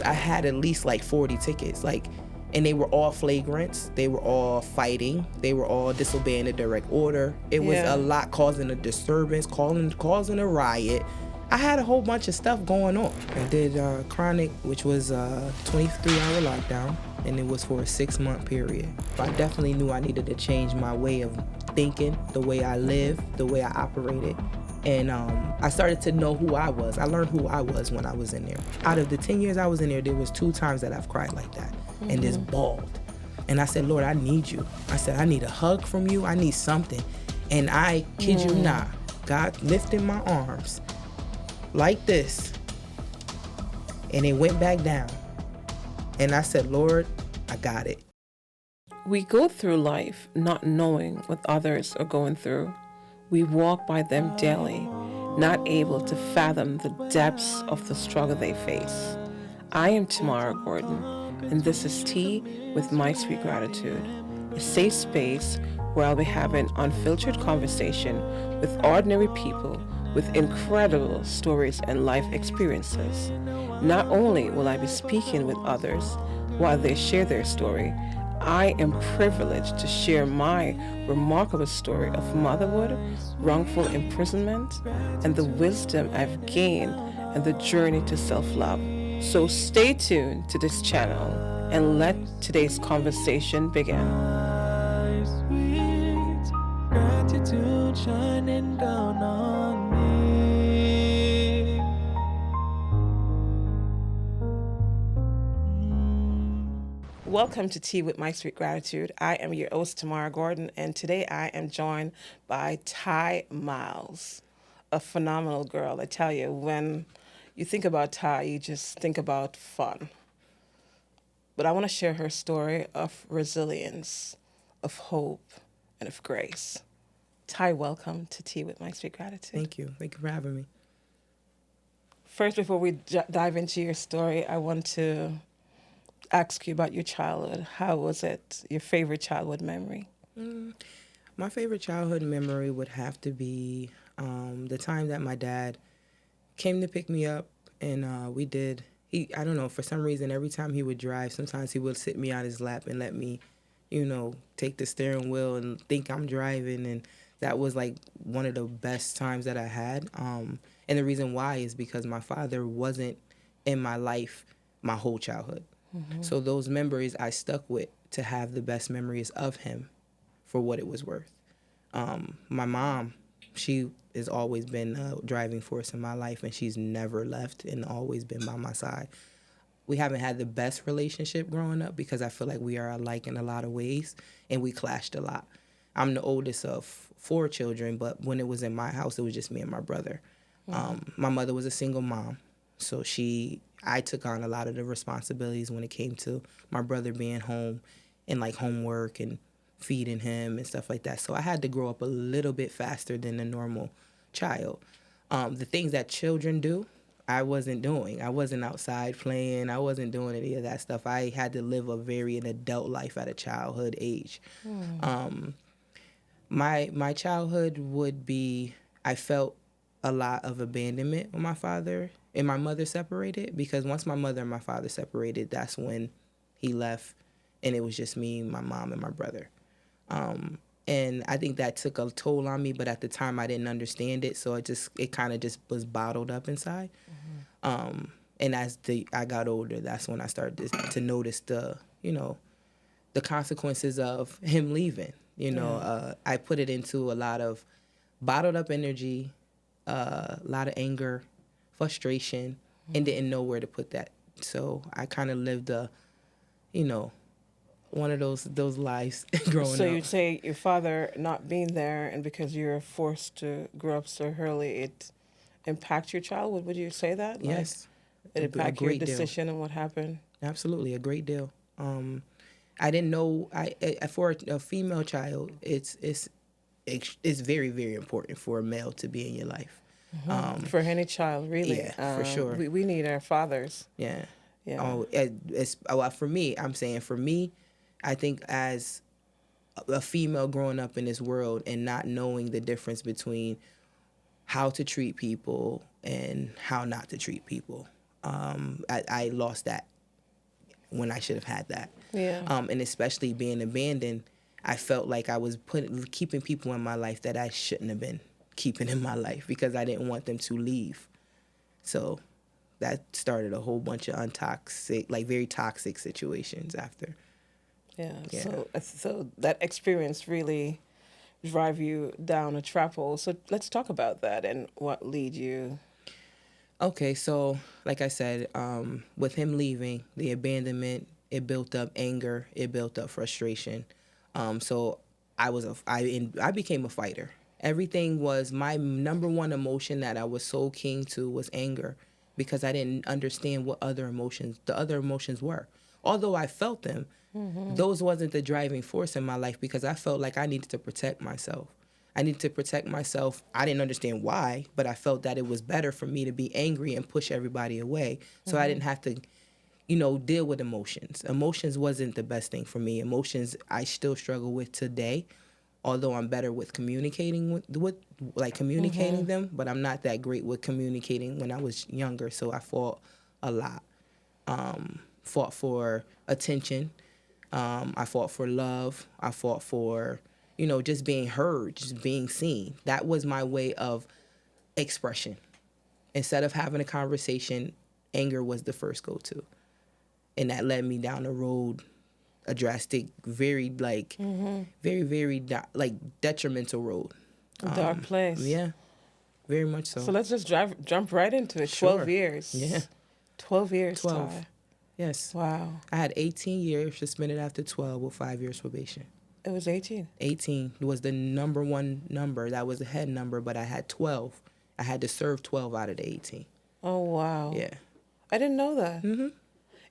I had at least like 40 tickets, and they were all flagrants. They were all fighting. They were all disobeying a direct order. It was a lot, causing a disturbance, causing a riot. I had a whole bunch of stuff going on. I did chronic, which was a 23-hour lockdown, and it was for a 6-month period. I definitely knew I needed to change my way of thinking, the way I lived, the way I operated. And I started to know who I was. I learned who I was when I was in there. Out of the 10 years I was in there was 2 times that I've cried like that and just bawled. And I said, Lord, I need you. I said, I need a hug from you. I need something. And I kid you not, God lifted my arms like this, and it went back down. And I said, Lord, I got it. We go through life not knowing what others are going through. We walk by them daily, not able to fathom the depths of the struggle they face. I am Tamara Gordon, and this is Tea with My Sweet Gratitude, a safe space where I'll be having unfiltered conversation with ordinary people with incredible stories and life experiences. Not only will I be speaking with others while they share their story, I am privileged to share my remarkable story of motherhood, wrongful imprisonment, and the wisdom I've gained and the journey to self-love. So stay tuned to this channel and let today's conversation begin. Sweet gratitude shining down on me. Welcome to Tea with My Sweet Gratitude. I am your host, Tamara Gordon, and today I am joined by Tye Miles, a phenomenal girl. I tell you, when you think about Tye, you just think about fun. But I want to share her story of resilience, of hope, and of grace. Tye, welcome to Tea with My Sweet Gratitude. Thank you. Thank you for having me. First, before we dive into your story, I want to ask you about your childhood. How was it, your favorite childhood memory? My favorite childhood memory would have to be the time that my dad came to pick me up, and I don't know, for some reason, every time he would drive, sometimes he would sit me on his lap and let me, take the steering wheel and think I'm driving, and that was like one of the best times that I had. And the reason why is because my father wasn't in my life my whole childhood. So those memories I stuck with to have the best memories of him for what it was worth. My mom, she has always been a driving force in my life, and she's never left and always been by my side. We haven't had the best relationship growing up because I feel like we are alike in a lot of ways, and we clashed a lot. I'm the oldest of 4 children, but when it was in my house, it was just me and my brother. My mother was a single mom, so I took on a lot of the responsibilities when it came to my brother being home and like homework and feeding him and stuff like that. So I had to grow up a little bit faster than a normal child. The things that children do, I wasn't doing. I wasn't outside playing. I wasn't doing any of that stuff. I had to live an adult life at a childhood age. My childhood would be, I felt a lot of abandonment when my father and my mother separated, because once my mother and my father separated, that's when he left, and it was just me, my mom, and my brother. And I think that took a toll on me, but at the time I didn't understand it, so it kind of just was bottled up inside. And as I got older, that's when I started to notice the consequences of him leaving. I put it into a lot of bottled up energy, a lot of anger, frustration, and didn't know where to put that. So I kind of lived one of those lives growing up. So you'd say your father not being there, and because you're forced to grow up so early, it impacts your childhood. Would you say that? Yes. It impacts your decision and what happened? Absolutely, a great deal. I didn't know. For a female child, it's very, very important for a male to be in your life. For any child, really. Yeah, for sure. We need our fathers. Yeah. Yeah. For me, I think as a female growing up in this world and not knowing the difference between how to treat people and how not to treat people, I lost that when I should have had that. Yeah. And especially being abandoned, I felt like I was keeping people in my life that I shouldn't have been keeping in my life because I didn't want them to leave. So that started a whole bunch of untoxic, like very toxic situations after. Yeah. Yeah. So that experience really drive you down a trap hole. So let's talk about that and what lead you. Okay, so like I said, with him leaving, the abandonment, it built up anger, it built up frustration. So I became a fighter. Everything was my number one emotion that I was so keen to was anger because I didn't understand what the other emotions were. Although I felt them, those wasn't the driving force in my life because I felt like I needed to protect myself. I needed to protect myself. I didn't understand why, but I felt that it was better for me to be angry and push everybody away so I didn't have to, deal with emotions. Emotions wasn't the best thing for me. Emotions I still struggle with today, although I'm better with communicating with communicating them, but I'm not that great with communicating when I was younger, so I fought a lot. Fought for attention. I fought for love. I fought for, just being heard, just being seen. That was my way of expression. Instead of having a conversation, anger was the first go-to. And that led me down a road, a drastic, very, very, very, detrimental road. Dark place. Yeah, very much so. So let's just jump right into it. Sure. 12 years. Yeah. 12 years, 12. Tye. Yes. Wow. I had 18 years suspended after 12 with 5 years probation. It was 18. 18 was the number one number. That was the head number, but I had 12. I had to serve 12 out of the 18. Oh, wow. Yeah. I didn't know that. Mm-hmm.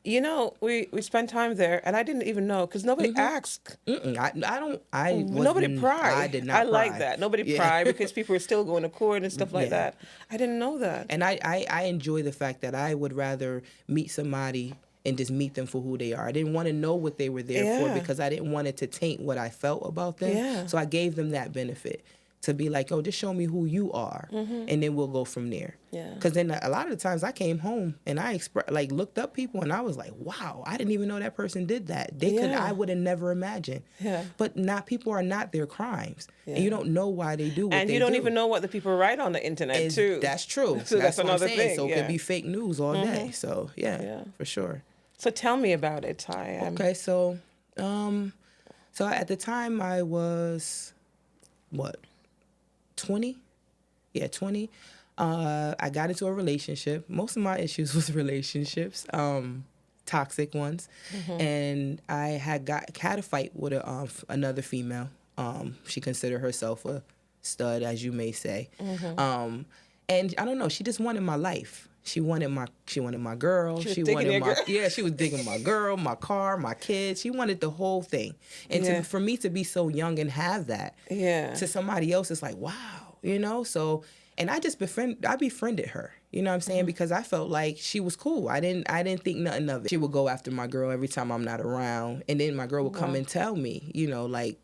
We spent time there, and I didn't even know because nobody asked. Nobody pried. I did not I like pry. that. Nobody Yeah. pried because people were still going to court and stuff like Yeah. that. I didn't know that. And I enjoy the fact that I would rather meet somebody and just meet them for who they are. I didn't want to know what they were there for Yeah. because I didn't want it to taint what I felt about them. Yeah. So I gave them that benefit to be like, oh, just show me who you are, and then we'll go from there. Yeah. Because then a lot of the times I came home and I looked up people and I was like, wow, I didn't even know that person did that. Yeah. I would have never imagined. Yeah. But people are not their crimes, Yeah. and you don't know why they do what And they you don't do. even know what the people write on the internet, too. That's true. So that's what another I'm saying. thing, So it yeah. could be fake news all day. So Yeah. for sure. So tell me about it, Tye. Okay, so at the time I was 20? Yeah, 20. I got into a relationship. Most of my issues was relationships, toxic ones. And I had a fight with another female. She considered herself a stud, as you may say. And I don't know, she just wanted my life. She wanted my girl. She was digging your girl. Yeah, she was digging my girl, my car, my kids. She wanted the whole thing. And Yeah. for me to be so young and have that Yeah. to somebody else, it's like, wow, so, and I befriended her, you know what I'm saying? Because I felt like she was cool. I didn't think nothing of it. She would go after my girl every time I'm not around. And then my girl would come and tell me, like,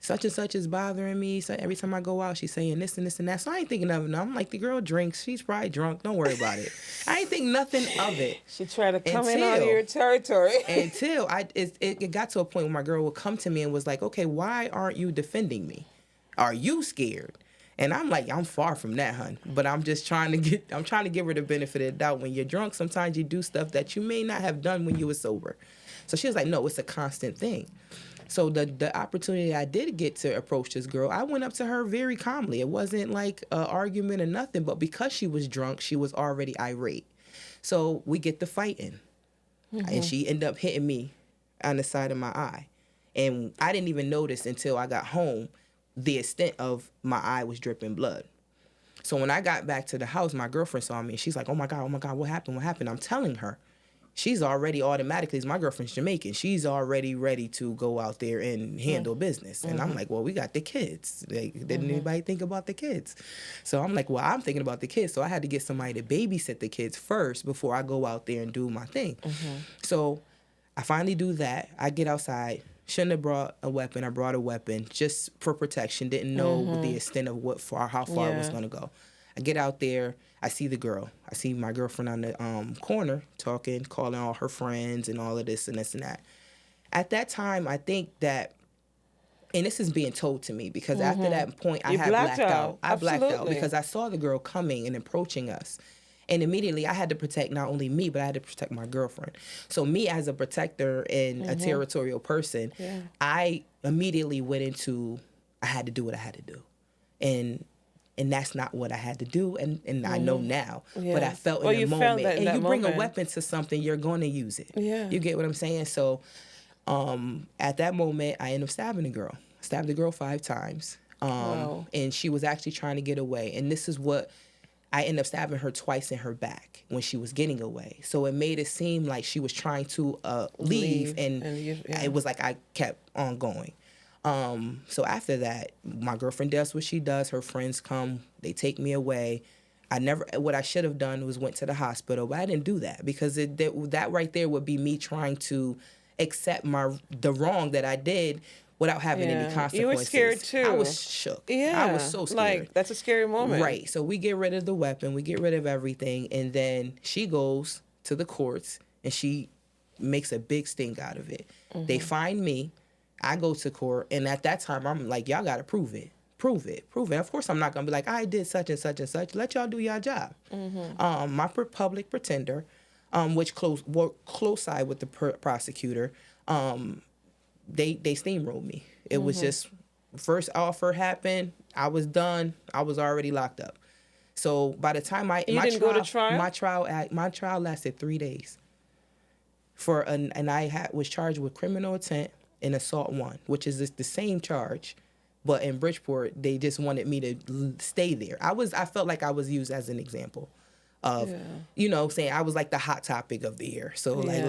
such and such is bothering me. So every time I go out, she's saying this and this and that. So I ain't thinking of it. I'm like, the girl drinks. She's probably drunk. Don't worry about it. I ain't think nothing of it. She tried to come in on Until- your territory. Until it got to a point where my girl would come to me and was like, okay, why aren't you defending me? Are you scared? And I'm like, I'm far from that, hun. But I'm just trying to give her the benefit of the doubt. When you're drunk, sometimes you do stuff that you may not have done when you were sober. So she was like, no, it's a constant thing. So the opportunity I did get to approach this girl, I went up to her very calmly. It wasn't like an argument or nothing, but because she was drunk, she was already irate. So we get to fighting. And she ended up hitting me on the side of my eye. And I didn't even notice until I got home the extent of my eye was dripping blood. So when I got back to the house, my girlfriend saw me and she's like, oh my God, what happened? I'm telling her. She's already automatically, my girlfriend's Jamaican, she's already ready to go out there and handle business. And I'm like, well, we got the kids. Didn't anybody think about the kids? So I'm like, well, I'm thinking about the kids. So I had to get somebody to babysit the kids first before I go out there and do my thing. So I finally do that. I get outside. Shouldn't have brought a weapon. I brought a weapon just for protection. Didn't know the extent of how far it was going to go. I get out there. I see the girl. I see my girlfriend on the corner talking, calling all her friends and all of this and this and that. At that time, I think that, and this is being told to me because after that point, I You had blacked blacked out. out. I blacked out Absolutely. because I saw the girl coming and approaching us. And immediately I had to protect not only me, but I had to protect my girlfriend. So me as a protector and a territorial person, I immediately went into, I had to do what I had to do. And that's not what I had to do, and I know now. Yeah. But I felt Well, in the you felt moment. that in And that you bring a moment. weapon to something, you're going to use it. Yeah. You get what I'm saying? So at that moment, I ended up stabbing the girl. Stabbed the girl 5 times. Wow. And she was actually trying to get away. And this is what, I ended up stabbing her twice in her back when she was getting away. So it made it seem like she was trying to leave, and it was like I kept on going. So after that, my girlfriend does what she does. Her friends come, they take me away. What I should have done was went to the hospital, but I didn't do that because that right there would be me trying to accept the wrong that I did without having any consequences. You were scared too. I was shook. Yeah. I was so scared. Like, that's a scary moment. Right. So we get rid of the weapon, we get rid of everything, and then she goes to the courts and she makes a big stink out of it. They find me. I go to court, and at that time, I'm like, y'all got to prove it. Prove it. Prove it. Of course, I'm not going to be like, I did such and such and such. Let y'all do your job. My public pretender, which worked close side with the prosecutor, they steamrolled me. It was just, first offer happened, I was done. I was already locked up. So by the time You didn't go to trial? My trial lasted 3 days. And I was charged with criminal intent and assault 1, which is the same charge, but in Bridgeport they just wanted me to stay there. I felt like I was used as an example of, saying I was like the hot topic of the year. So like,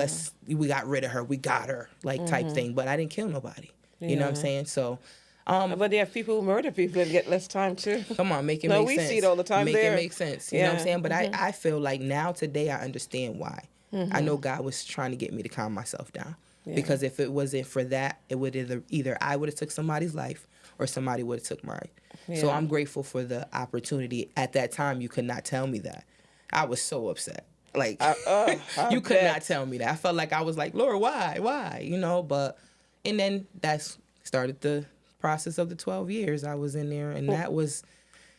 we got rid of her, we got her, like type thing. But I didn't kill nobody. You know what I'm saying? So. But they have people who murder people and get less time too. Come on, make it make sense. We see it all the time Make there. it make sense. You know what I'm saying? But I feel like now today I understand why. I know God was trying to get me to calm myself down. Yeah. Because if it wasn't for that, it would either I would have took somebody's life or somebody would have took mine. Yeah. So I'm grateful for the opportunity. At that time, you could not tell me that. I was so upset. Like, you could not tell me that. I felt like I was like, Lord, why? And then that's started the process of the 12 years I was in there, and that was.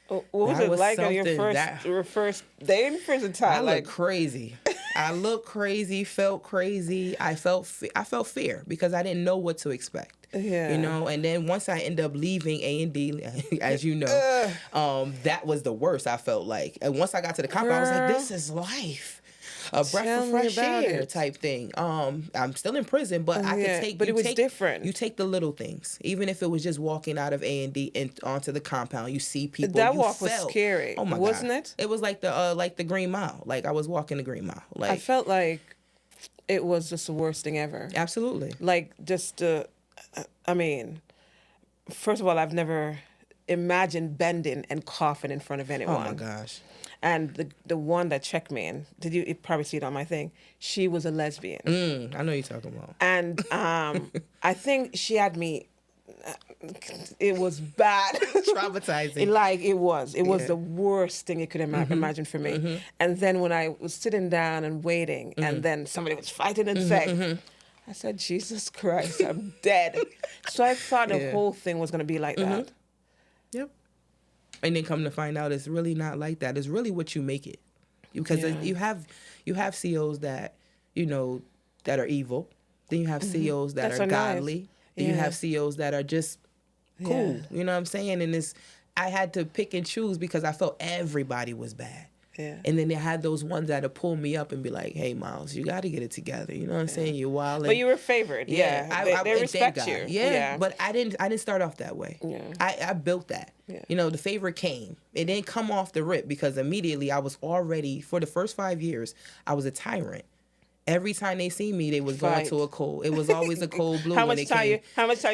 What was it like on your first day in prison time? I looked crazy. I looked crazy, felt crazy. I felt fear because I didn't know what to expect. Yeah. And then once I ended up leaving A&D, as you know, that was the worst. I felt like, and once I got to the compound, I was like, this is life. A breath of fresh air type thing. I'm still in prison, but I could take. But it was different. You take the little things, even if it was just walking out of A&D and onto the compound. You see people. That walk was scary. Oh my God, wasn't it? It was like the Green Mile. Like I was walking the Green Mile. Like I felt like it was just the worst thing ever. Absolutely. Like just first of all, I've never imagined bending and coughing in front of anyone. Oh my gosh. And the one that checked me in, you probably see it on my thing, she was a lesbian. I know you're talking about. And I think she had me, it was bad. Traumatizing. It was the worst thing you could imagine for me. And then when I was sitting down and waiting, and then somebody was fighting and saying, I said, Jesus Christ, I'm dead. So I thought the whole thing was going to be like that. Yep. And then come to find out, it's really not like that. It's really what you make it, because you have COs that that are evil. Then you have COs that are godly. Nice. Then you have COs that are just cool. You know what I'm saying? And I had to pick and choose because I felt everybody was bad. Yeah. And then they had those ones that would pull me up and be like, "Hey, Miles, you got to get it together." You know what I'm saying? You're wild. But you were favored. Yeah. They respect you. Yeah. But I didn't start off that way. Yeah. I built that. Yeah. The favor came. It didn't come off the rip because immediately I was already, for the first 5 years, I was a tyrant. Every time they see me, they was going to a cold. It was always a cold blue. How much time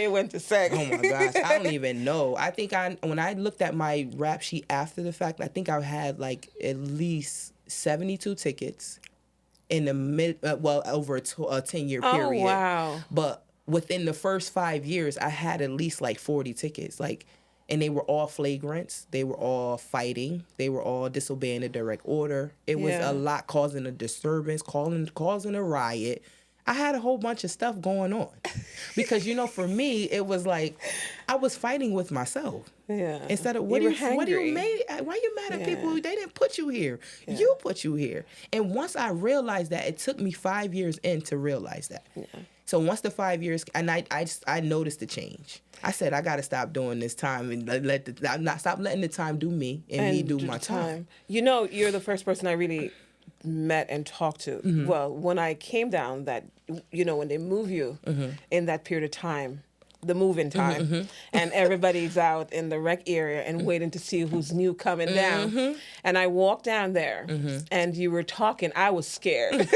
you went to sex? Oh my gosh, I don't even know. I think when I looked at my rap sheet after the fact, I think I had like at least 72 tickets in the over a 10-year period. Oh wow! But within the first 5 years, I had at least like 40 tickets. Like And they were all flagrants. They were all fighting. They were all disobeying a direct order. It was a lot, causing a disturbance, causing a riot. I had a whole bunch of stuff going on. Because, you know, for me, it was like I was fighting with myself. Yeah. Instead of, why you mad at people? They didn't put you here. Yeah. You put you here. And once I realized that, it took me 5 years in to realize that. Yeah. So once the 5 years, and I noticed the change. I said, I got to stop doing this time and stop letting the time do me and me do my time. You know, you're the first person I really met and talked to. Mm-hmm. Well, when I came down, that, you know, when they move you in that period of time, the move-in time, and everybody's out in the rec area and waiting to see who's new coming down. And I walked down there, and you were talking. I was scared.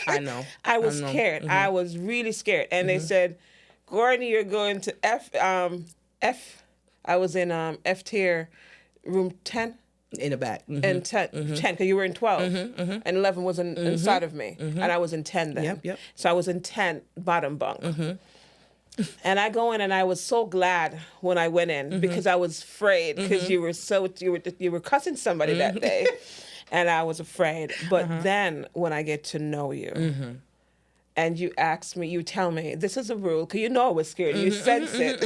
I know. I was scared. I was really scared. And they said, Gordon, you're going to F. I was in F tier, room 10. In the back. And 10, because you were in 12. And 11 was inside of me. And I was in 10 then. Yep. So I was in 10, bottom bunk. And I go in, and I was so glad when I went in, because I was afraid, because you were cussing somebody that day, and I was afraid. But then when I get to know you, and you asked me, you tell me, this is a rule, because you know I was scared. You sense it.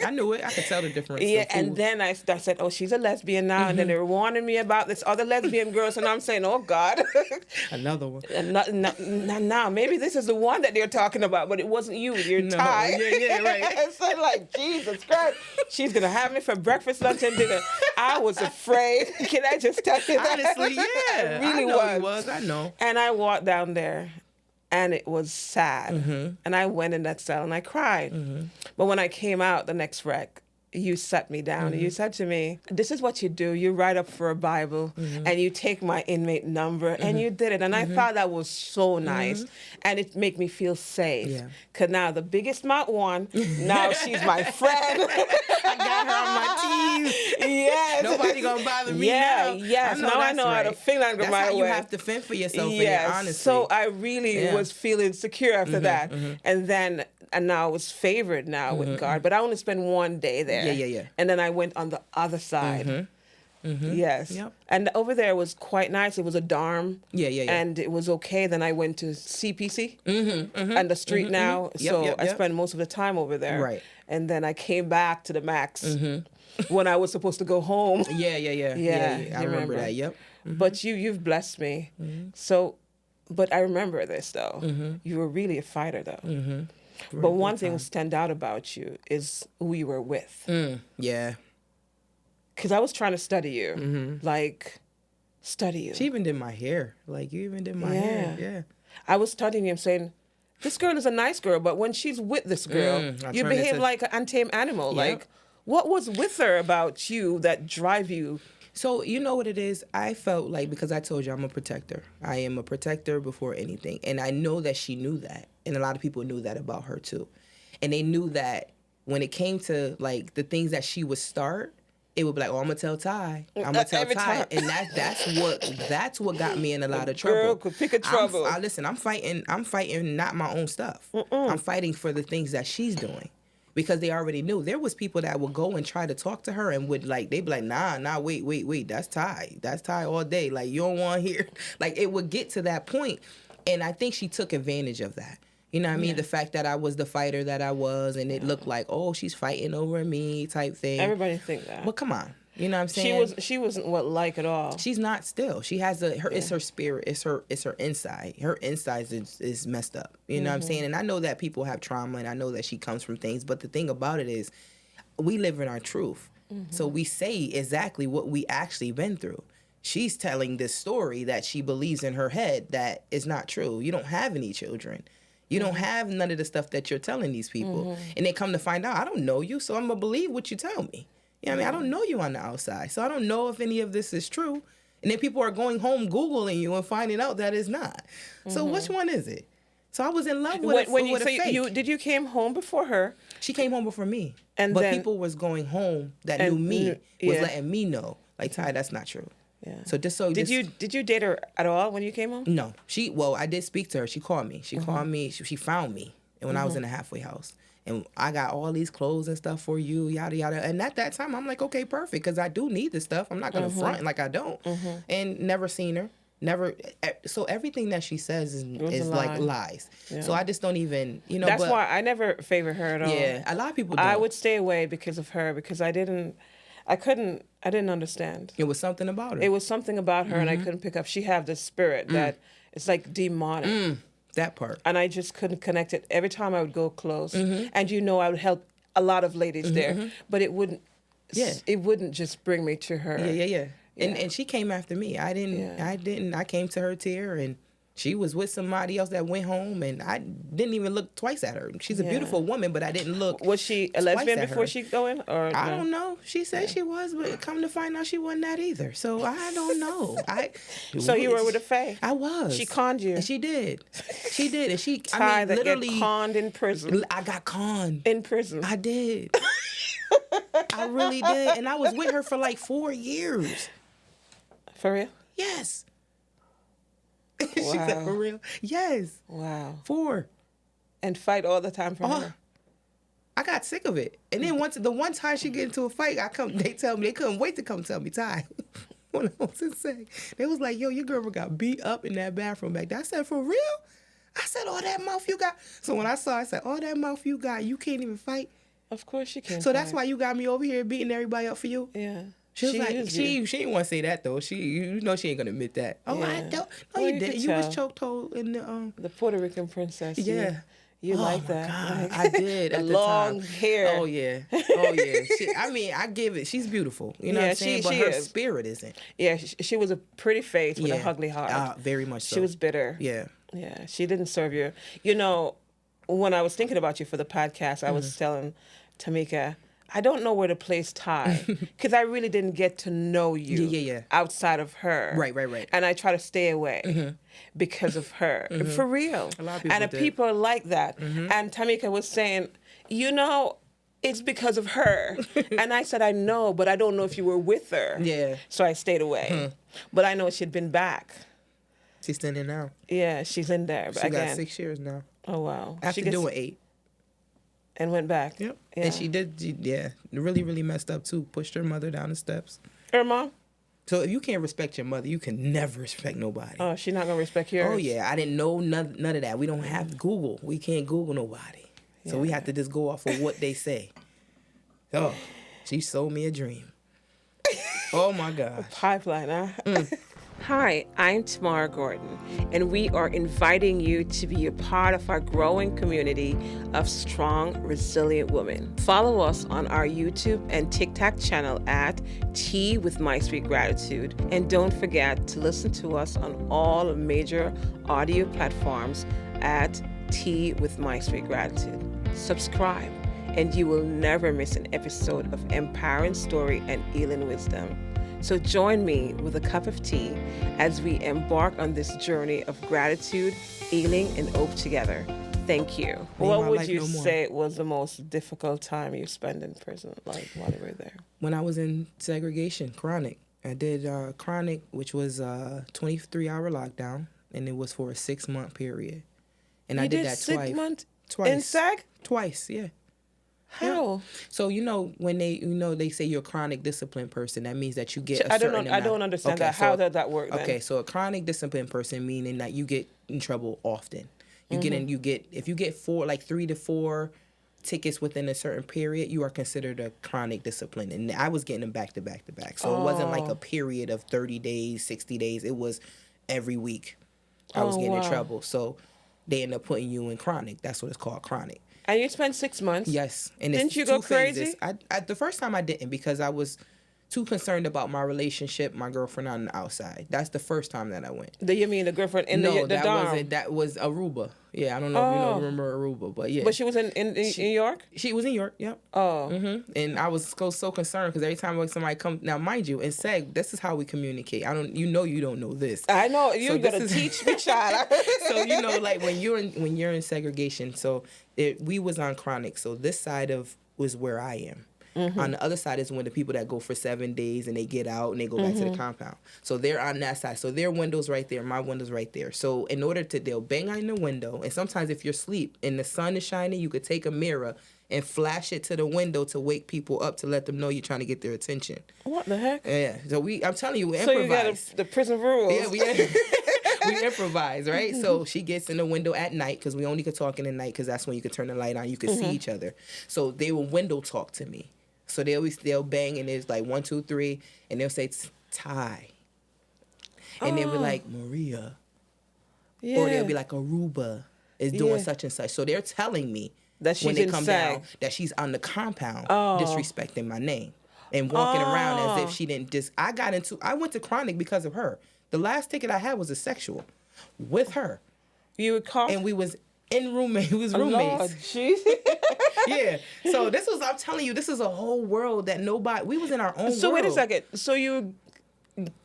I knew it. I could tell the difference. Yeah, and then I said, oh, she's a lesbian now. And then they were warning me about this other lesbian girls. And I'm saying, oh, God. Another one. Now, maybe this is the one that they're talking about, but it wasn't you. You're Tye. Yeah, right. So I'm like, Jesus Christ. She's going to have me for breakfast, lunch, and dinner. I was afraid. Can I just tell you that? Honestly, yeah. I really was. I know. And I walked down there. And it was sad. And I went in that cell and I cried. But when I came out the next rec, you sat me down and you said to me, this is what you do. You write up for a Bible and you take my inmate number and you did it. And I thought that was so nice. And it made me feel safe. Because now the biggest mouth one, now she's my friend. I got her on my team. Yes. Nobody gonna bother me now. Yes. Now I know how to feel under my way. You have to fend for yourself in there, honestly. So I really was feeling secure after that. And now I was favored now with God. But I only spent 1 day there. Yeah. And then I went on the other side. Yes. Yep. And over there was quite nice. It was a dorm. Yeah. And it was okay. Then I went to CPC and the street now. So I spent most of the time over there. Right. And then I came back to the max when I was supposed to go home. Yeah. I remember that. Yep. But you've blessed me. So, but I remember this though. You were really a fighter though. But one thing that stand out about you is who you were with. Yeah. Because I was trying to study you. Study you. She even did my hair. Like, you even did my hair. Yeah. I was studying you and saying, this girl is a nice girl, but when she's with this girl, you behave like an untamed animal. Yep. Like, what was with her about you that drive you? So, you know what it is? I felt like, because I told you I'm a protector. I am a protector before anything. And I know that she knew that. And a lot of people knew that about her, too. And they knew that when it came to, like, the things that she would start, it would be like, oh, I'm going to tell Tye. I'm going to tell Tye. And that's what got me in a lot of trouble. Girl could pick a trouble. Listen, I'm fighting not my own stuff. I'm fighting for the things that she's doing. Because they already knew. There was people that would go and try to talk to her and would, like, they'd be like, nah, wait, that's Tye. That's Tye all day. Like, you don't want to hear. Like, it would get to that point. And I think she took advantage of that. You know what I mean? The fact that I was the fighter that I was, and it looked like, oh, she's fighting over me type thing. Everybody think that. But come on. You know what I'm saying? She wasn't like at all. She's not still. She has it's her spirit. It's her inside. Her inside is messed up. You know what I'm saying? And I know that people have trauma, and I know that she comes from things, but the thing about it is we live in our truth. So we say exactly what we actually been through. She's telling this story that she believes in her head that is not true. You don't have any children. You don't have none of the stuff that you're telling these people. And they come to find out, I don't know you, so I'm going to believe what you tell me. You know what I mean? I don't know you on the outside, so I don't know if any of this is true. And then people are going home Googling you and finding out that it's not. So which one is it? So I was in love with it. Did you came home before her? She came home before me. But then, people was going home that knew me, was letting me know, like, Tye, that's not true. Yeah. So did you date her at all when you came home? No. I did speak to her. She called me. She called me. She found me when I was in the halfway house. and I got all these clothes and stuff for you, yada yada. And at that time, I'm like, okay, perfect, because I do need this stuff. I'm not gonna front like I don't. And never seen her. Never. So everything that she says is like lies. Yeah. So I just don't even, That's why I never favor her at all. Yeah, a lot of people don't. I would stay away because of her, because I didn't understand. It was something about her. It was something about her, and I couldn't pick up. She had this spirit that it's like demonic. That part. And I just couldn't connect it. Every time I would go close, and I would help a lot of ladies there, but it wouldn't. Yeah. It wouldn't just bring me to her. Yeah. And she came after me. I came to her tier, and she was with somebody else that went home, and I didn't even look twice at her. She's a beautiful woman, but I didn't look. Was she a lesbian before she go in? Or I don't know. She said she was, but come to find out she wasn't that either. So I don't know. So you were with a fae? I was. She conned you. And she did. She did. And she, Tye that literally get conned in prison. I got conned. In prison. I did. I really did. And I was with her for like 4 years. For real? Yes. Wow. She said, for real? Yes. Wow. 4. And fight all the time for her? I got sick of it. And then the one time she get into a fight, they tell me, they couldn't wait to come tell me, Tye. When I was insane. They was like, yo, your girl got beat up in that bathroom back there. I said, for real? I said, all that mouth you got. So when I saw it, I said, all that mouth you got, you can't even fight? Of course you can. So that's why you got me over here beating everybody up for you? Yeah. She was like, she didn't want to say that though. She ain't gonna admit that. Oh, yeah. I don't. No, you didn't. You was choked in the Puerto Rican princess. Yeah. You like that? God, I did. At the long time. hair. Oh yeah. I give it. She's beautiful. You know what I'm saying? But her spirit isn't. Yeah, she was a pretty face with a ugly heart. Very much so. She was bitter. Yeah. Yeah. She didn't serve you. When I was thinking about you for the podcast, I was telling Tamika, I don't know where to place Tye because I really didn't get to know you outside of her. Right. And I try to stay away because of her. For real. A lot of people did. People are like that. And Tamika was saying, it's because of her. And I said, I know, but I don't know if you were with her. Yeah. So I stayed away. But I know she'd been back. She's still in now. Yeah, she's in there. She got 6 years now. Oh, wow. After doing 8. And went back. Yep. Yeah. And she did, really, really messed up too. Pushed her mother down the steps. Her mom? So if you can't respect your mother, you can never respect nobody. Oh, she's not going to respect yours? Oh, yeah. I didn't know none of that. We don't have Google. We can't Google nobody. So we have to just go off of what they say. Oh, she sold me a dream. Oh, my God. A pipeline, huh? Hi, I'm Tamara Gordon, and we are inviting you to be a part of our growing community of strong, resilient women. Follow us on our YouTube and TikTok channel at Tea with My Sweet Gratitude, and don't forget to listen to us on all major audio platforms at Tea with My Sweet Gratitude. Subscribe, and you will never miss an episode of empowering story and healing wisdom. So join me with a cup of tea as we embark on this journey of gratitude, healing, and hope together. Thank you. What would you say was the most difficult time you spent in prison, like while you were there? When I was in segregation, chronic. I did chronic, which was a 23-hour lockdown, and it was for a 6-month period. And I did that 6 months? Twice. In seg? Twice, yeah. How? Yeah. So when they say you're a chronic discipline person, that means that you get a certain amount. I don't understand that. How does that work then? Okay, so a chronic discipline person meaning that you get in trouble often. If you get 3 to 4 tickets within a certain period, you are considered a chronic discipline. And I was getting them back to back to back. So it wasn't like a period of 30 days, 60 days. It was every week I was getting in trouble. So they end up putting you in chronic. That's what it's called, chronic. And you spent 6 months? Yes. And didn't you go crazy? The first time I didn't, because I was too concerned about my relationship, my girlfriend on the outside. That's the first time that I went. You mean the girlfriend in the dorm? That was Aruba. Yeah, I don't know if you remember Aruba, but yeah. But she was in New York? She was in York, yep. Oh. Mm-hmm. And I was so concerned because every time somebody comes, now mind you, in SEG, this is how we communicate. You don't know this. I know, you gotta teach me, child. So like when you're in segregation, so we was on chronic, so this side was where I am. Mm-hmm. On the other side is when the people that go for 7 days and they get out and they go back to the compound. So they're on that side. So their window's right there, my window's right there. So they'll bang on the window. And sometimes if you're asleep and the sun is shining, you could take a mirror and flash it to the window to wake people up to let them know you're trying to get their attention. What the heck? Yeah. So I'm telling you, we So you improvise. got the prison rules. Yeah, we improvise, right? So she gets in the window at night because we only could talk in the night because that's when you could turn the light on. You could see each other. So they will window talk to me. So they'll bang and it's like 1, 2, 3, and they'll say Tye, and they'll be like Maria, or they'll be like Aruba is doing such and such. So they're telling me that she's when they come inside. down that she's on the compound disrespecting my name and walking around as if she didn't I went to Chronic because of her. The last ticket I had was a sexual with her. You would call, And we was roommates. Lord, jeez. Yeah. So I'm telling you, this is a whole world that we was in our own So world. wait a second. So you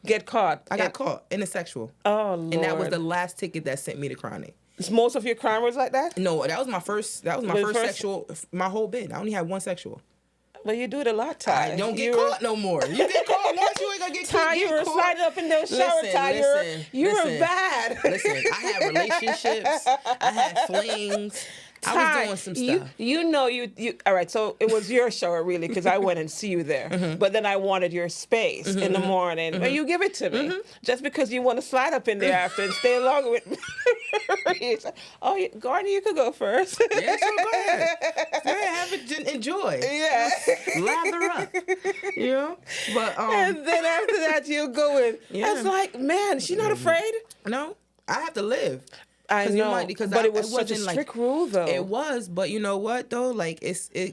get caught. I got caught in a sexual. Oh, Lord. And that was the last ticket that sent me to Chronic. Most of your crime was like that? No, that was my first sexual, my whole bid. I only had one sexual. But you do it a lot, Tye. I don't get caught no more. You get caught once, you ain't gonna get Tye, you were caught. sliding up in those shower, Tye. You were bad. Listen, I had relationships. I had flings. I was doing some stuff. You know, you. All right, so it was your shower, really, because I went and see you there. But then I wanted your space in the morning. And you give it to me. Just because you want to slide up in there after and stay along with me. It's like, oh, Gardner, you could go first. Yeah, sure, go ahead. Go ahead, have it, enjoy. Yeah. Lather up. You know? But, And then after that, you go in. Yeah. It's like, man, she's not afraid? no, I have to live. I know, but it was such a wasn't strict rule, though. It was, but you know what though? Like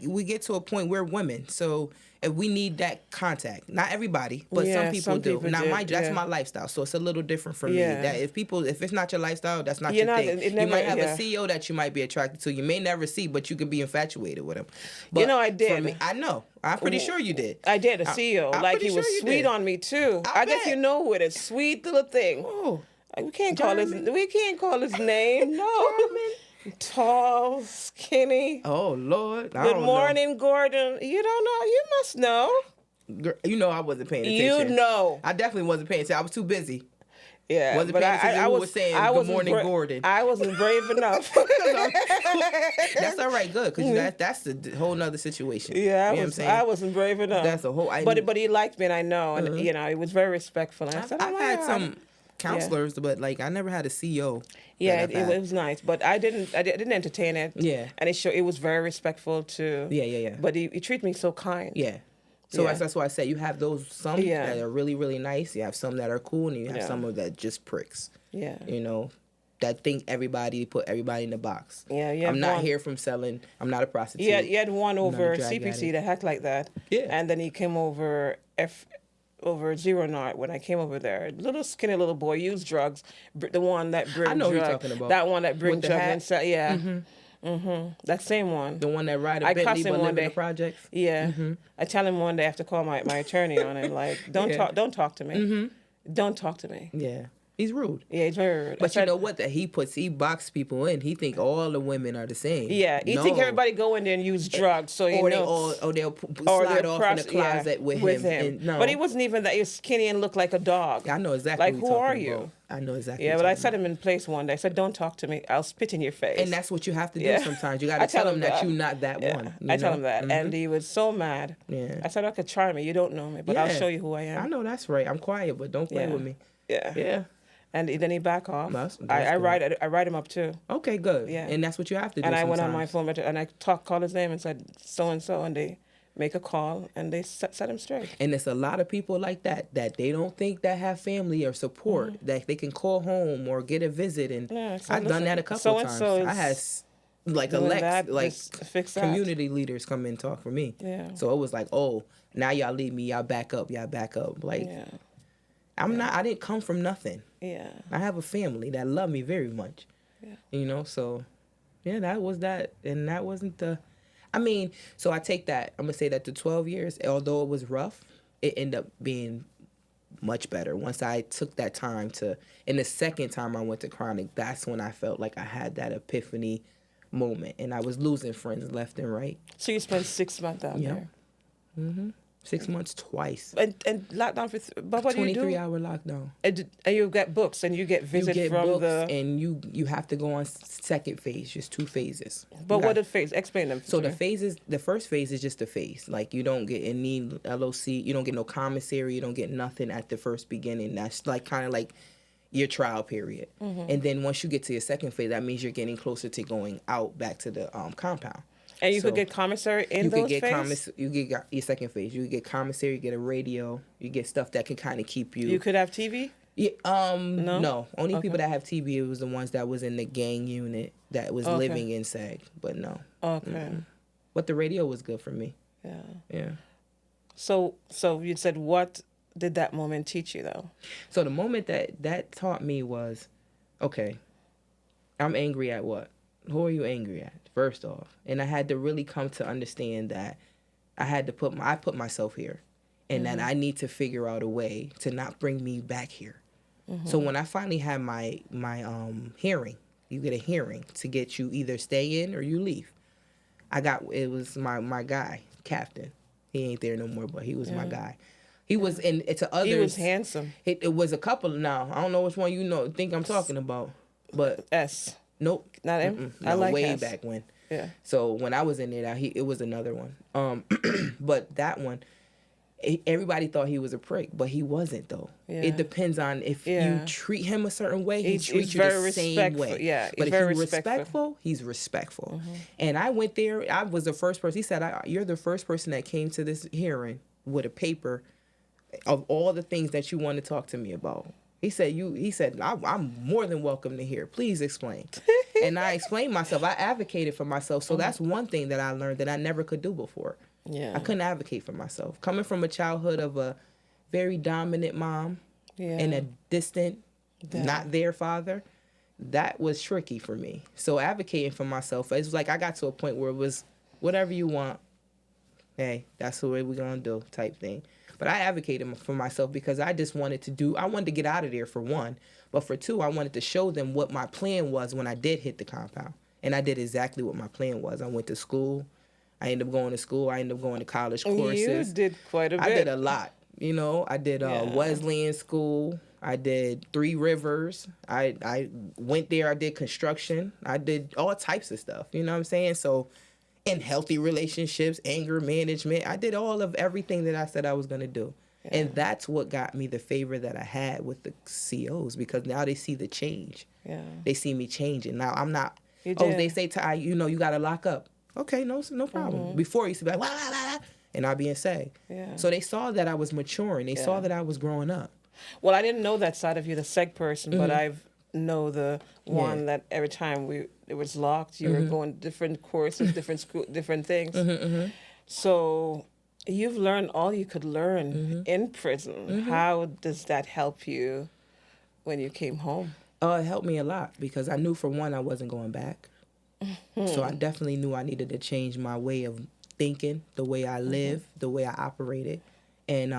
we get to a point where women, so if we need that contact, not everybody, but Yeah, some people do. Now, do, mind you, that's yeah. my lifestyle, so it's a little different for me. Yeah. That if it's not your lifestyle, that's not You're your not- thing. it You never- might have yeah. a CEO that you might be attracted to. You may never see, but you could be infatuated with him. But You know, I for did. me, I know. I'm pretty sure you did. I did, a CEO. I'm Like, pretty he was sure you sweet did. on me, too. I I guess bet. you know what a sweet little thing. Oh, We can't call his name. No. German. Tall, skinny. Oh Lord. I Good don't know. morning, Gordon. You don't know? You must know. You know I wasn't paying attention. You know. I definitely wasn't paying attention. I was too busy. Yeah, Wasn't but paying attention who was saying, "Good wasn't morning, Gordon." I wasn't brave enough. That's all right, good, because that's a whole nother situation. Yeah, You know what I'm saying? I wasn't brave enough. That's a whole. But he liked me, and I know, and you know, he was very respectful. And I said, I've had God. some counselors, but like I never had a CEO. Yeah, that I've had. it was nice, but I didn't entertain it. Yeah. And it was very respectful too. Yeah. But he treated me so kind. Yeah. So Yeah. that's why I say you have some Yeah. that are really, really nice. You have some that are cool, and you have Yeah. some of that just pricks. Yeah. You know, that think put everybody in the box. Yeah, you have I'm not one- here from selling. I'm not a prostitute. Yeah, you had one not a over drug CPC addict. that act like that. Yeah. And then he came over over Zero Knot when I came over there. Little skinny little boy used drugs. The one that bring I know who you're drug. talking about. That one that bring With the drug hat? inside. Yeah. That same one. The one that ride a I Bentley cussed him but one live in day. the projects. Yeah. I tell him one day I have to call my attorney on it. Like, don't Yeah. talk to me. Don't talk to me. Yeah. He's rude. Yeah, he's very rude. But I said, you know what? That he box people in. He think all the women are the same. Yeah, you think No. everybody go in there and use drugs, so you Or know. they'll Or slide they're off in the closet with him. And, no. But he wasn't even that. He was skinny and looked like a dog. I know exactly. Like, what who you're are talking you? about. I know exactly. Yeah, what but I you're set talking him in place one day. I said, "Don't talk to me. I'll spit in your face." about. And that's what you have to do Yeah. sometimes. You got I to tell him that that. you're not that Yeah. one. I tell him know? that, and he was so mad. Yeah. I said, "Okay, try me. You don't know me, but I'll Yeah. show you who I am." I know that's right. I'm quiet, but don't play Yeah. with me. Yeah. Yeah. And then he back off. That's I good. write him up too. Okay, good. Yeah. And that's what you have to do. And I went on my sometimes. phone and I called his name and said so and so, and they make a call and they set him straight. And it's a lot of people like that they don't think that have family or support that they can call home or get a visit. And Yeah, so I've done listen, that a couple so-and-so times. I had is like doing that, like just fix that. community leaders come and talk for me. Yeah. So it was like, oh, now y'all leave me, y'all back up. Like Yeah. I didn't come from nothing. Yeah. I have a family that love me very much. Yeah. You know, so yeah, that was that. And that wasn't so I take that. I'm going to say that the 12 years, although it was rough, it ended up being much better. Once I took that time and the second time I went to Chronic, that's when I felt like I had that epiphany moment. And I was losing friends left and right. So you spent 6 months out Yeah. there. 6 months twice. And lockdown but what do you do? 23-hour lockdown. And you get books and you get You visit get from books, the. and you have to go on second phase, just 2 phases. But You what got- the phase? Explain them. So to the me. phases, the first phase is just a phase. Like, you don't get any LOC, you don't get no commissary, you don't get nothing at the first beginning. That's like kind of like your trial period. And then once you get to your second phase, that means you're getting closer to going out back to the compound. And you So could get commissary in you those could get phases? you get your second phase. You get commissary, you get a radio, you get stuff that can kind of keep you. You could have TV? Yeah, No? no. Only Okay. people that have TB, it was the ones that was in the gang unit that was Okay. living in SAG. But no. Okay. But the radio was good for me. Yeah. Yeah. So you said, what did that moment teach you, though? So the moment that taught me was, okay, I'm angry at what? Who are you angry at? First off, and I had to really come to understand that I put myself here, and that I need to figure out a way to not bring me back here. So when I finally had my hearing, you get a hearing to get you either stay in or you leave. It was my guy, Captain. He ain't there no more, but he was my guy. He was to others. He was handsome. It was a couple now. I don't know which one think I'm talking about, but S. nope, Not him? No, I like way S. back when. Yeah. So when I was in there, it was another one. But that one, everybody thought he was a prick, but he wasn't though. Yeah. It depends on if Yeah. you treat him a certain way, he He's treats you very the same respectful. way. Yeah, but he's if very you're respectful. respectful, he's respectful. And I went there. I was the first person. He said, "You're the first person that came to this hearing with a paper of all the things that you want to talk to me about." He said, I'm more than welcome to hear. Please explain. And I explained myself. I advocated for myself. So that's one thing that I learned that I never could do before. Yeah. I couldn't advocate for myself. Coming from a childhood of a very dominant mom Yeah. and a distant, Yeah. not there father, that was tricky for me. So advocating for myself, it was like I got to a point where it was whatever you want, hey, that's the way we're going to do type thing. But I advocated for myself because I just wanted to get out of there for one. But for two, I wanted to show them what my plan was when I did hit the compound. And I did exactly what my plan was. I went to school. I ended up going to school. I ended up going to college courses. You did quite a bit. I did a lot. I did Yeah. Wesleyan school. I did 3 Rivers. I went there. I did construction. I did all types of stuff. You know what I'm saying? So in healthy relationships, anger management, I did all of everything that I said I was going to do. Yeah. And that's what got me the favor that I had with the COs because now they see the change. Yeah. They see me changing. Now I'm not, You oh, did. they say, Tye, you got to lock up. Okay, no problem. Before I used to be like, wah, wah, wah, and I'd be in SAG. Yeah. So they saw that I was maturing. They saw that I was growing up. Well, I didn't know that side of you, the seg person, but I know the one that every time it was locked, you were going different courses, different school, different things. So you've learned all you could learn in prison. How does that help you when you came home? It helped me a lot because I knew for one I wasn't going back. So I definitely knew I needed to change my way of thinking, the way I live, the way I operated. And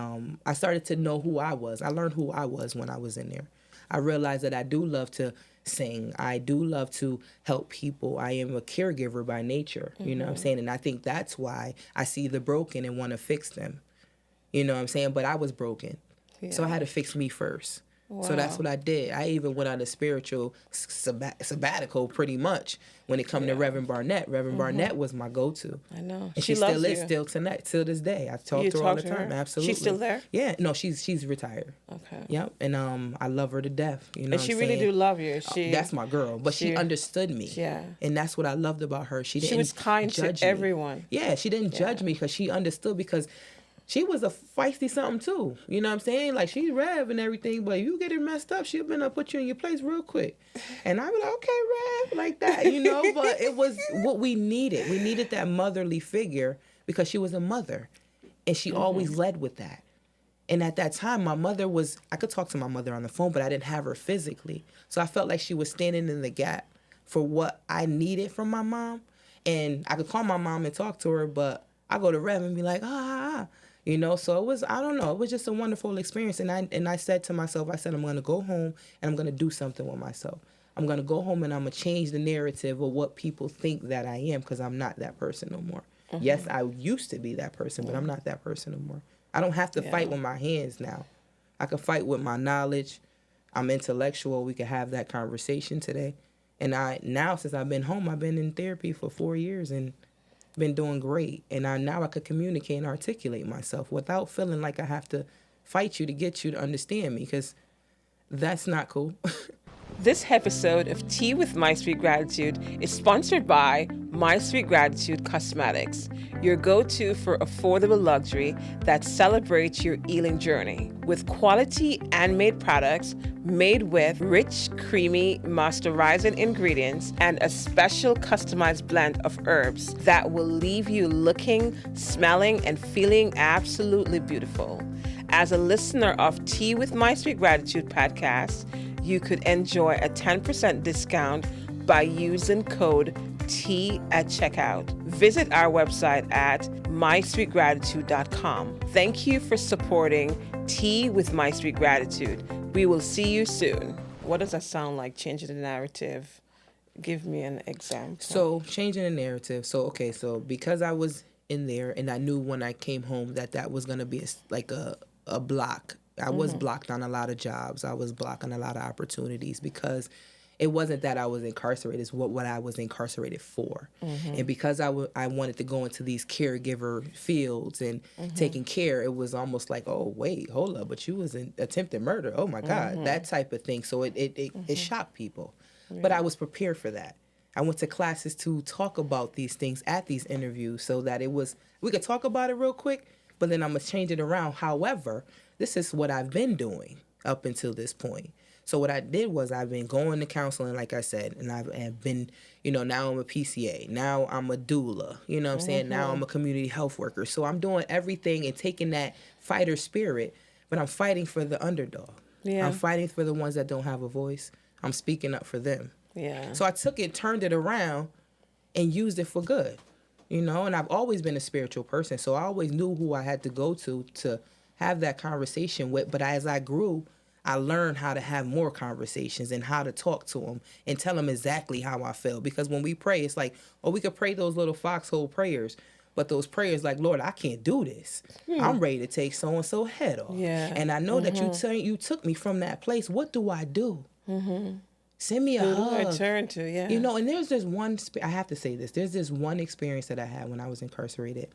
I started to know who I was. I learned who I was when I was in there. I realized that I do love to sing. I do love to help people. I am a caregiver by nature, you know what I'm saying? And I think that's why I see the broken and want to fix them. You know what I'm saying? But I was broken. So I had to fix me first. Wow. So that's what I did. I even went on a spiritual sabbatical pretty much when it come to Reverend Barnett. Reverend Barnett was my go-to. I know. And she loves still is, you. still tonight, till this day. I talk You to her all talk the to her? time. Absolutely. She's still there? Yeah. No, she's retired. Okay. Yep. And I love her to death. You know And what she I'm really saying? do love you. That's my girl. But she understood me. Yeah. And that's what I loved about her. She didn't was kind to judge me. everyone. Yeah, she didn't judge me because she understood because she was a feisty something too. You know what I'm saying? Like she's Rev and everything, but you get it messed up, she'll been put you in your place real quick. And I be like, okay, Rev, like that, But it was what we needed. We needed that motherly figure because she was a mother, and she always led with that. And at that time, my mother I could talk to my mother on the phone, but I didn't have her physically. So I felt like she was standing in the gap for what I needed from my mom. And I could call my mom and talk to her, but I go to Rev and be like, So it was, I don't know, it was just a wonderful experience. And I said to myself, I'm going to go home and I'm going to do something with myself. I'm going to go home and I'm going to change the narrative of what people think that I am because I'm not that person no more. Yes, I used to be that person, but I'm not that person no more. I don't have to fight Yeah. with my hands now. I can fight with my knowledge. I'm intellectual. We can have that conversation today. And since I've been home, I've been in therapy for 4 years and been doing great. And now I could communicate and articulate myself without feeling like I have to fight you to get you to understand me, because that's not cool. This episode of Tea with My Sweet Gratitude is sponsored by My Sweet Gratitude Cosmetics, your go-to for affordable luxury that celebrates your healing journey. With quality handmade products made with rich, creamy, moisturizing ingredients and a special customized blend of herbs that will leave you looking, smelling, and feeling absolutely beautiful. As a listener of Tea with My Sweet Gratitude podcast, you could enjoy a 10% discount by using code T at checkout. Visit our website at mysweetgratitude.com. Thank you for supporting Tea with My Sweet Gratitude. We will see you soon. What does that sound like, changing the narrative? Give me an example. So changing the narrative. So because I was in there and I knew when I came home that was going to be a block. I was blocked on a lot of jobs. I was blocked on a lot of opportunities because it wasn't that I was incarcerated. It's what I was incarcerated for. And because I wanted to go into these caregiver fields and taking care, it was almost like, oh, wait, hold up, but you was in attempted murder. Oh, my God, that type of thing. So it shocked people. Yeah. But I was prepared for that. I went to classes to talk about these things at these interviews so that we could talk about it real quick, but then I'm going to change it around. However, this is what I've been doing up until this point. So what I did was I've been going to counseling, like I said, and I've been, now I'm a PCA. Now I'm a doula. You know what I'm saying? Now I'm a community health worker. So I'm doing everything and taking that fighter spirit, but I'm fighting for the underdog. Yeah. I'm fighting for the ones that don't have a voice. I'm speaking up for them. Yeah. So I turned it around, and used it for good, and I've always been a spiritual person. So I always knew who I had to go to have that conversation with. But as I grew, I learned how to have more conversations and how to talk to them and tell them exactly how I feel. Because when we pray, it's like, we could pray those little foxhole prayers, but those prayers like, Lord, I can't do this. I'm ready to take so-and-so head off. Yeah. And I know that you took me from that place. What do I do? Send me a hug. Who do I turn to? Yeah. And there's this one, I have to say this. There's this one experience that I had when I was incarcerated.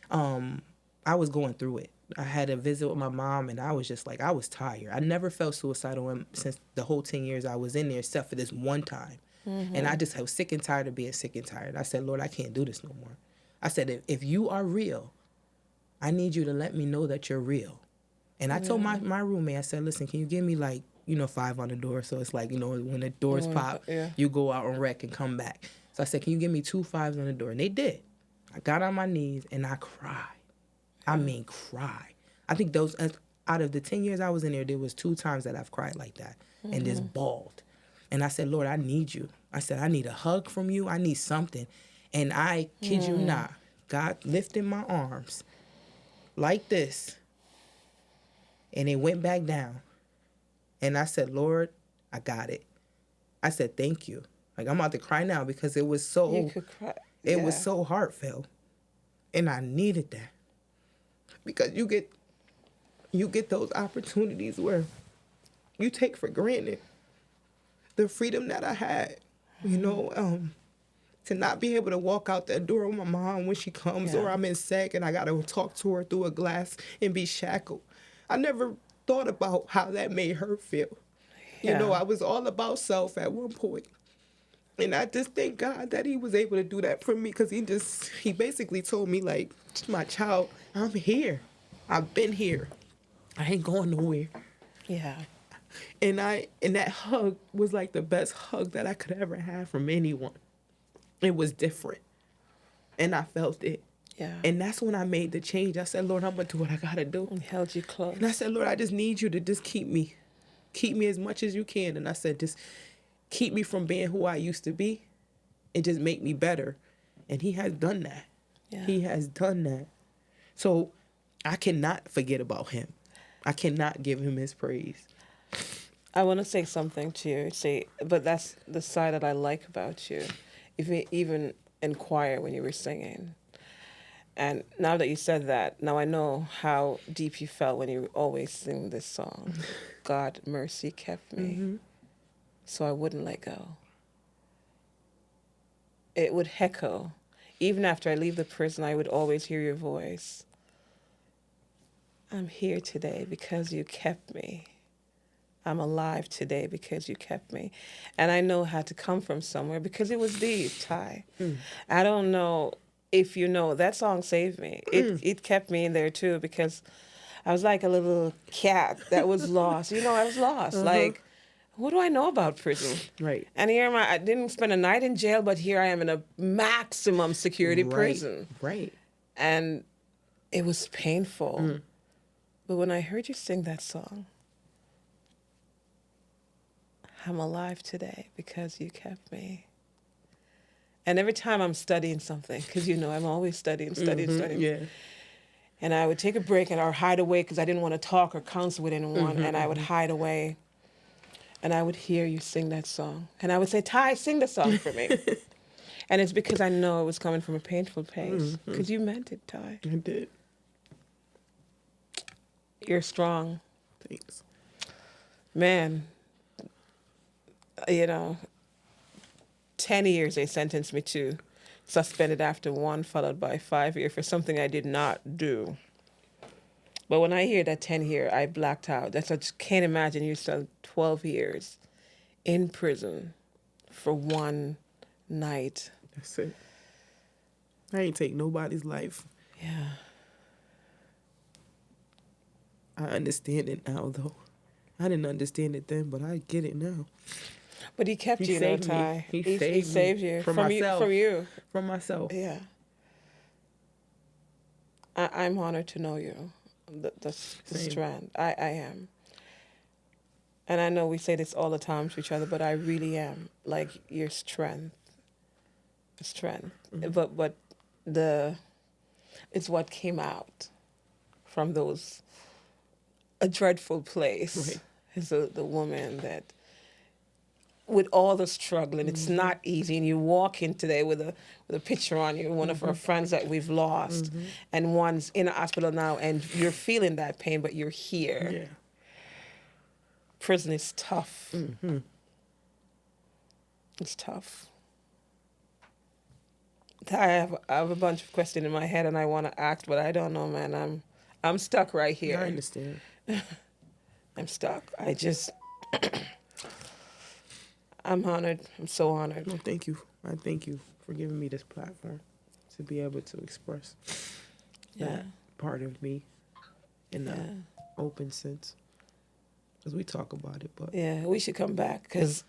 I was going through it. I had a visit with my mom, and I was just like, I was tired. I never felt suicidal since the whole 10 years I was in there, except for this one time. And I was sick and tired of being sick and tired. I said, Lord, I can't do this no more. I said, if you are real, I need you to let me know that you're real. And I told my roommate, I said, listen, can you give me $5 on the door? So it's like, when the doors pop, you go out and wreck and come back. So I said, can you give me 2 5s on the door? And they did. I got on my knees and I cried. I mean, cry. I think those, out of the 10 years I was in there was 2 times that I've cried like that and just bawled. And I said, Lord, I need you. I said, I need a hug from you. I need something. And I kid you not, God lifted my arms like this, and it went back down. And I said, Lord, I got it. I said, thank you. Like, I'm about to cry now because it was so, you could cry. It was so heartfelt. And I needed that. Because you get those opportunities where you take for granted the freedom that I had, to not be able to walk out that door with my mom when she comes, or I'm in SEC and I got to talk to her through a glass and be shackled. I never thought about how that made her feel. I was all about self at one point. And I just thank God that he was able to do that for me, because he basically told me, like, my child, I'm here. I've been here. I ain't going nowhere. Yeah. And that hug was like the best hug that I could ever have from anyone. It was different. And I felt it. Yeah. And that's when I made the change. I said, Lord, I'm going to do what I got to do. And held you close. And I said, Lord, I just need you to just keep me as much as you can. And I said, just keep me from being who I used to be and just make me better. And he has done that. Yeah. He has done that. So I cannot forget about him. I cannot give him his praise. I want to say something to you. But that's the side that I like about you. If you even inquire when you were singing. And now that you said that, now I know how deep you felt when you always sing this song. God mercy kept me, so I wouldn't let go. It would echo. Even after I leave the prison, I would always hear your voice. I'm here today because you kept me. I'm alive today because you kept me. And I know it had to come from somewhere because it was deep, Tye. I don't know if you know, that song saved me. It kept me in there too because I was like a little cat that was lost. You know, I was lost. Like, what do I know about prison? Right. And here I didn't spend a night in jail, but here I am in a maximum security prison. Right. And it was painful. But when I heard you sing that song, I'm alive today because you kept me. And every time I'm studying something, because you know I'm always studying. Yeah. And I would take a break and or hide away because I didn't want to talk or counsel with anyone. And I would hide away. And I would hear you sing that song. And I would say, Tye, sing the song for me. And it's because I know it was coming from a painful place. Because you meant it, Tye. I did. You're strong. Thanks. Man, you know, 10 years they sentenced me to, suspended after 1, followed by 5 years for something I did not do. But when I hear that 10 year, I blacked out. I just can't imagine you spent 12 years in prison for one night. That's it. I ain't take nobody's life. Yeah. I understand it now, though. I didn't understand it then, but I get it now. But he kept He you, though, saved me. Tye. He saved me you from myself. From you. From myself. Yeah. I'm honored to know you. The Same. strength. I am. And I know we say this all the time to each other, but I really am. Like your strength. The strength. But it's what came out from a dreadful place. Right. Is the woman that, with all the struggle, and it's not easy, and you walk in today with a picture on you, one of our friends that we've lost, and one's in a hospital now, and you're feeling that pain, but you're here. Yeah. Prison is tough. It's tough. I have a bunch of questions in my head, and I want to ask, but I don't know, man. I'm stuck right here. I understand. I'm stuck. I'm honored. I'm so honored. No, thank you. I thank you for giving me this platform to be able to express that part of me in an open sense. Because we talk about it, but Yeah, we should come back because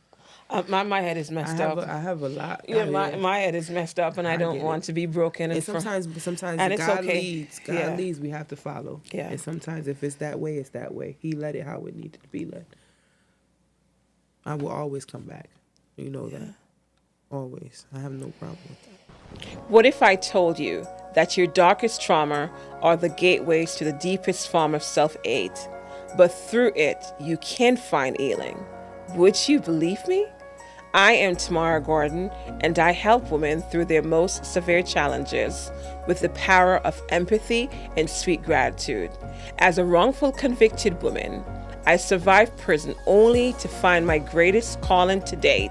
my head is messed up. I have a lot. Yeah, my head is messed up, and I don't get want it. to be broken. And sometimes and it's God okay. leads. God Yeah. leads. We have to follow. Yeah. And sometimes if it's that way, it's that way. He led it how it needed to be led. I will always come back. You know that. Always. I have no problem with that. What if I told you that your darkest trauma are the gateways to the deepest form of self-hate, but through it you can find healing? Would you believe me? I am Tamara Gordon, and I help women through their most severe challenges with the power of empathy and sweet gratitude. As a wrongful convicted woman, I survived prison only to find my greatest calling to date.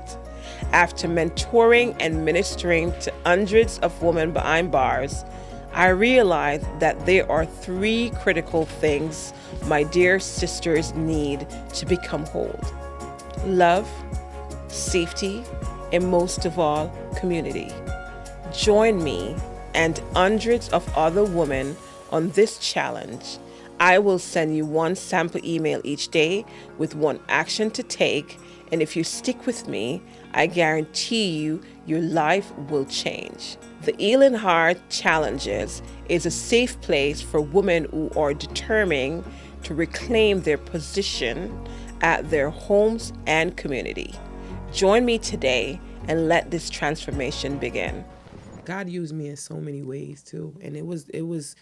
After mentoring and ministering to hundreds of women behind bars, I realized that there are 3 critical things my dear sisters need to become whole: love, safety, and most of all, community. Join me and hundreds of other women on this challenge. I will send you 1 sample email each day with 1 action to take, and if you stick with me, I guarantee you your life will change. The Healing Heart Challenges is a safe place for women who are determined to reclaim their position at their homes and community. Join me today and let this transformation begin. God used me in so many ways too, and it was,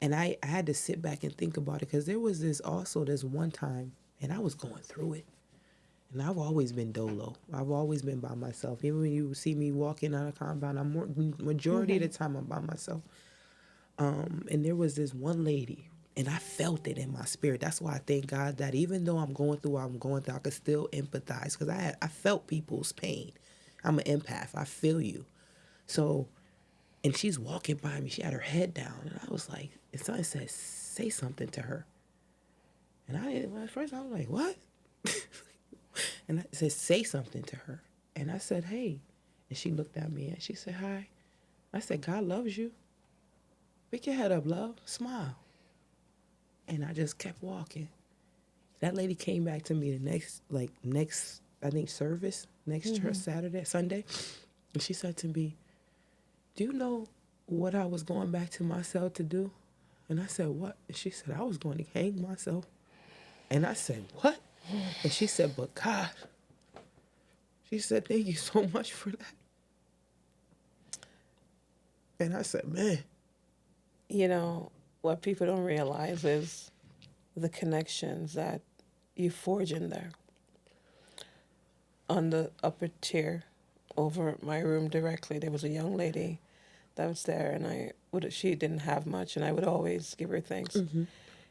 and I had to sit back and think about it because there was this one time, and I was going through it, and I've always been dolo. I've always been by myself. Even when you see me walking out of compound, majority of the time I'm by myself. And there was this one lady, and I felt it in my spirit. That's why I thank God that even though I'm going through what I'm going through, I could still empathize because I felt people's pain. I'm an empath. I feel you. So, and she's walking by me. She had her head down, and I was like, and somebody said, say something to her. And at first I was like, what? And I said, say something to her. And I said, hey. And she looked at me and she said, hi. I said, God loves you. Pick your head up, love. Smile. And I just kept walking. That lady came back to me the next, I think, service, next church, Sunday. And she said to me, do you know what I was going back to my cell to do? And I said, what? And she said, I was going to hang myself. And I said, what? And she said, but God. She said, thank you so much for that. And I said, man. You know, what people don't realize is the connections that you forge in there. On the upper tier over my room directly, there was a young lady that was there, and she didn't have much, and I would always give her things. Mm-hmm.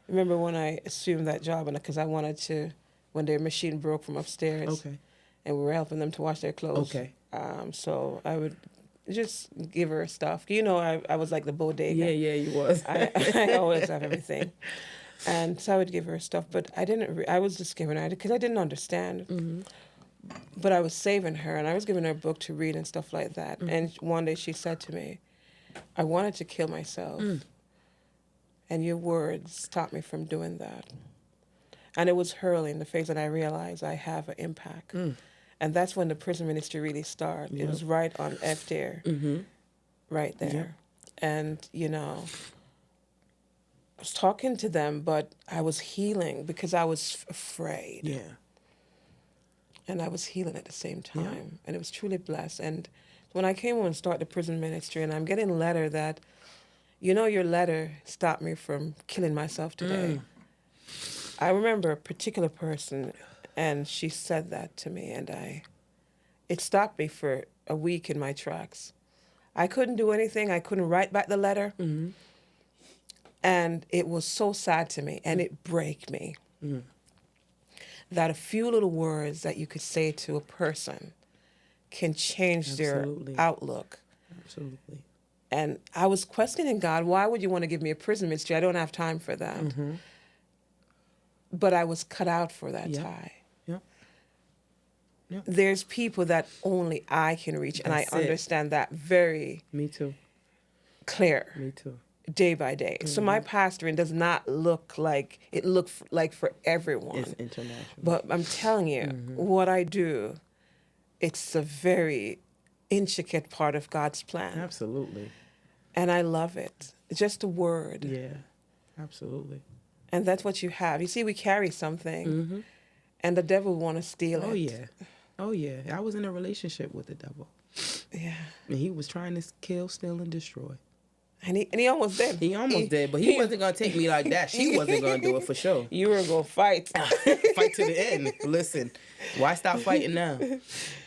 Remember when I assumed that job, and because I wanted to, when their machine broke from upstairs, Okay. and we were helping them to wash their clothes. Okay. So I would just give her stuff. You know, I was like the bodega. Yeah, you was. I always have everything. And so I would give her stuff, but I was just giving her, because I didn't understand. Mm-hmm. But I was saving her, and I was giving her a book to read and stuff like that. Mm-hmm. And one day she said to me, I wanted to kill myself, and your words stopped me from doing that. And it was her in the face, and I realized I have an impact. And that's when the prison ministry really started. Yep. It was right on F there, right there. Yep. And, you know, I was talking to them, but I was healing because I was afraid. Yeah. And I was healing at the same time. Yeah. And it was truly blessed. And when I came home and started the prison ministry, and I'm getting a letter that, you know, your letter stopped me from killing myself today. I remember a particular person, and she said that to me, and it stopped me for a week in my tracks. I couldn't do anything. I couldn't write back the letter. Mm-hmm. And it was so sad to me, and it broke me. Mm-hmm. That a few little words that you could say to a person can change their outlook. Absolutely. And I was questioning God, why would you want to give me a prison ministry? I don't have time for that. Mm-hmm. But I was cut out for that, Tye. Yep. Yep. There's people that only I can reach, and I understand that very Me too. Clear. Me too. Day by day. Mm-hmm. So my pastoring does not look like it looks like for everyone. It's international. But I'm telling you, what I do, it's a very intricate part of God's plan. Absolutely. And I love it. It's just a word. Yeah, absolutely. And that's what you have. You see, we carry something, and the devil want to steal it. Oh, yeah. Oh, yeah. I was in a relationship with the devil. Yeah. And he was trying to kill, steal, and destroy. And he almost did. He almost did, but he wasn't going to take me like that. She wasn't going to do it for sure. You were going to fight. Fight to the end. Listen, why stop fighting now?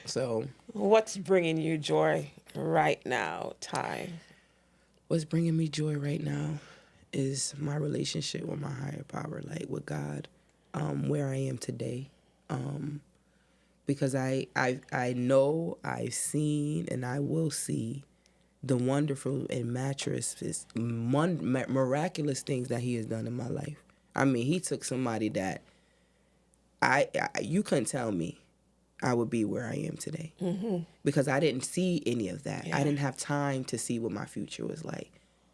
So, what's bringing you joy right now, Tye? What's bringing me joy right now is my relationship with my higher power, like with God, where I am today. Because I know, I've seen, and I will see the wonderful and miraculous things that he has done in my life. I mean, he took somebody that you couldn't tell me I would be where I am today. Mm-hmm. Because I didn't see any of that. Yeah. I didn't have time to see what my future was like.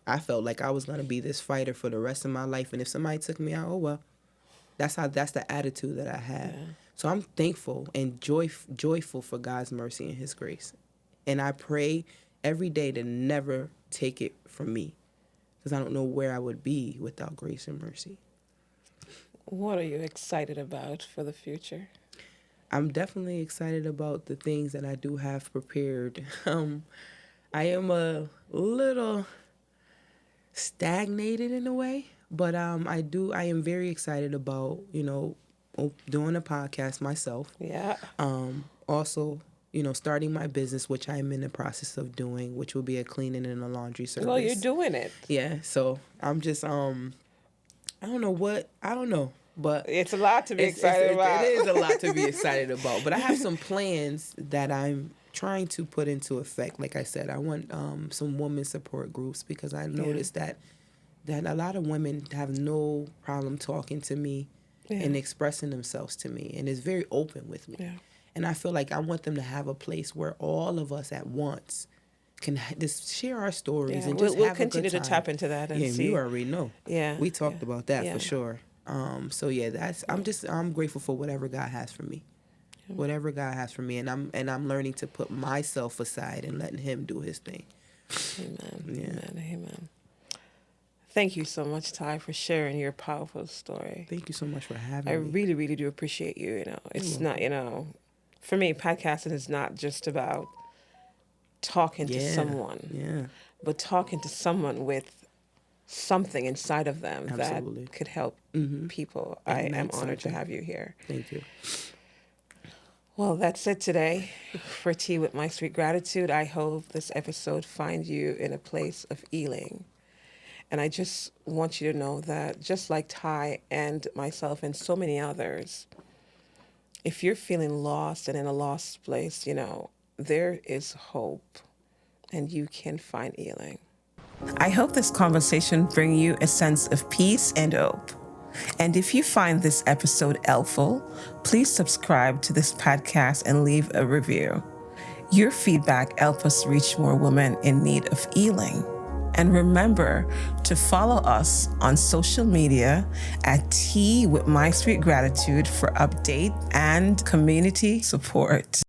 I felt like I was going to be this fighter for the rest of my life. And if somebody took me out, oh, well, that's the attitude that I have. Yeah. So I'm thankful and joyful for God's mercy and his grace. And I pray every day to never take it from me, because I don't know where I would be without grace and mercy. What are you excited about for the future? I'm definitely excited about the things that I do have prepared. I am a little stagnated in a way, but I am very excited about, doing a podcast myself. Yeah. Also starting my business, which I'm in the process of doing, which will be a cleaning and a laundry service. Well, you're doing it. Yeah, so I'm just I don't know, but It's a lot to be excited about. It is a lot to be excited about. But I have some plans that I'm trying to put into effect. Like I said, I want some women support groups, because I noticed that a lot of women have no problem talking to me and expressing themselves to me, and is very open with me. Yeah. And I feel like I want them to have a place where all of us at once can just share our stories and just we'll have continue a good to time. tap into that and Yeah, see. you already know. Yeah, We talked about that yeah. for sure. So yeah, I'm grateful for whatever God has for me. Whatever God has for me, and I'm learning to put myself aside and letting him do his thing. Amen. Yeah. Amen. Thank you so much, Tye, for sharing your powerful story. Thank you so much for having I me. really, really do appreciate you. It's not, for me, podcasting is not just about talking to someone, but talking to someone with something inside of them Absolutely. that could help people. That I am meant honored to something. have you here. Thank you. Well, that's it today for Tea with My Sweet Gratitude. I hope this episode finds you in a place of healing. And I just want you to know that just like Tye and myself and so many others, if you're feeling lost and in a lost place, there is hope and you can find healing. I hope this conversation brings you a sense of peace and hope. And if you find this episode helpful, please subscribe to this podcast and leave a review. Your feedback helps us reach more women in need of healing. And remember to follow us on social media at Tea with My Sweet Gratitude for update and community support.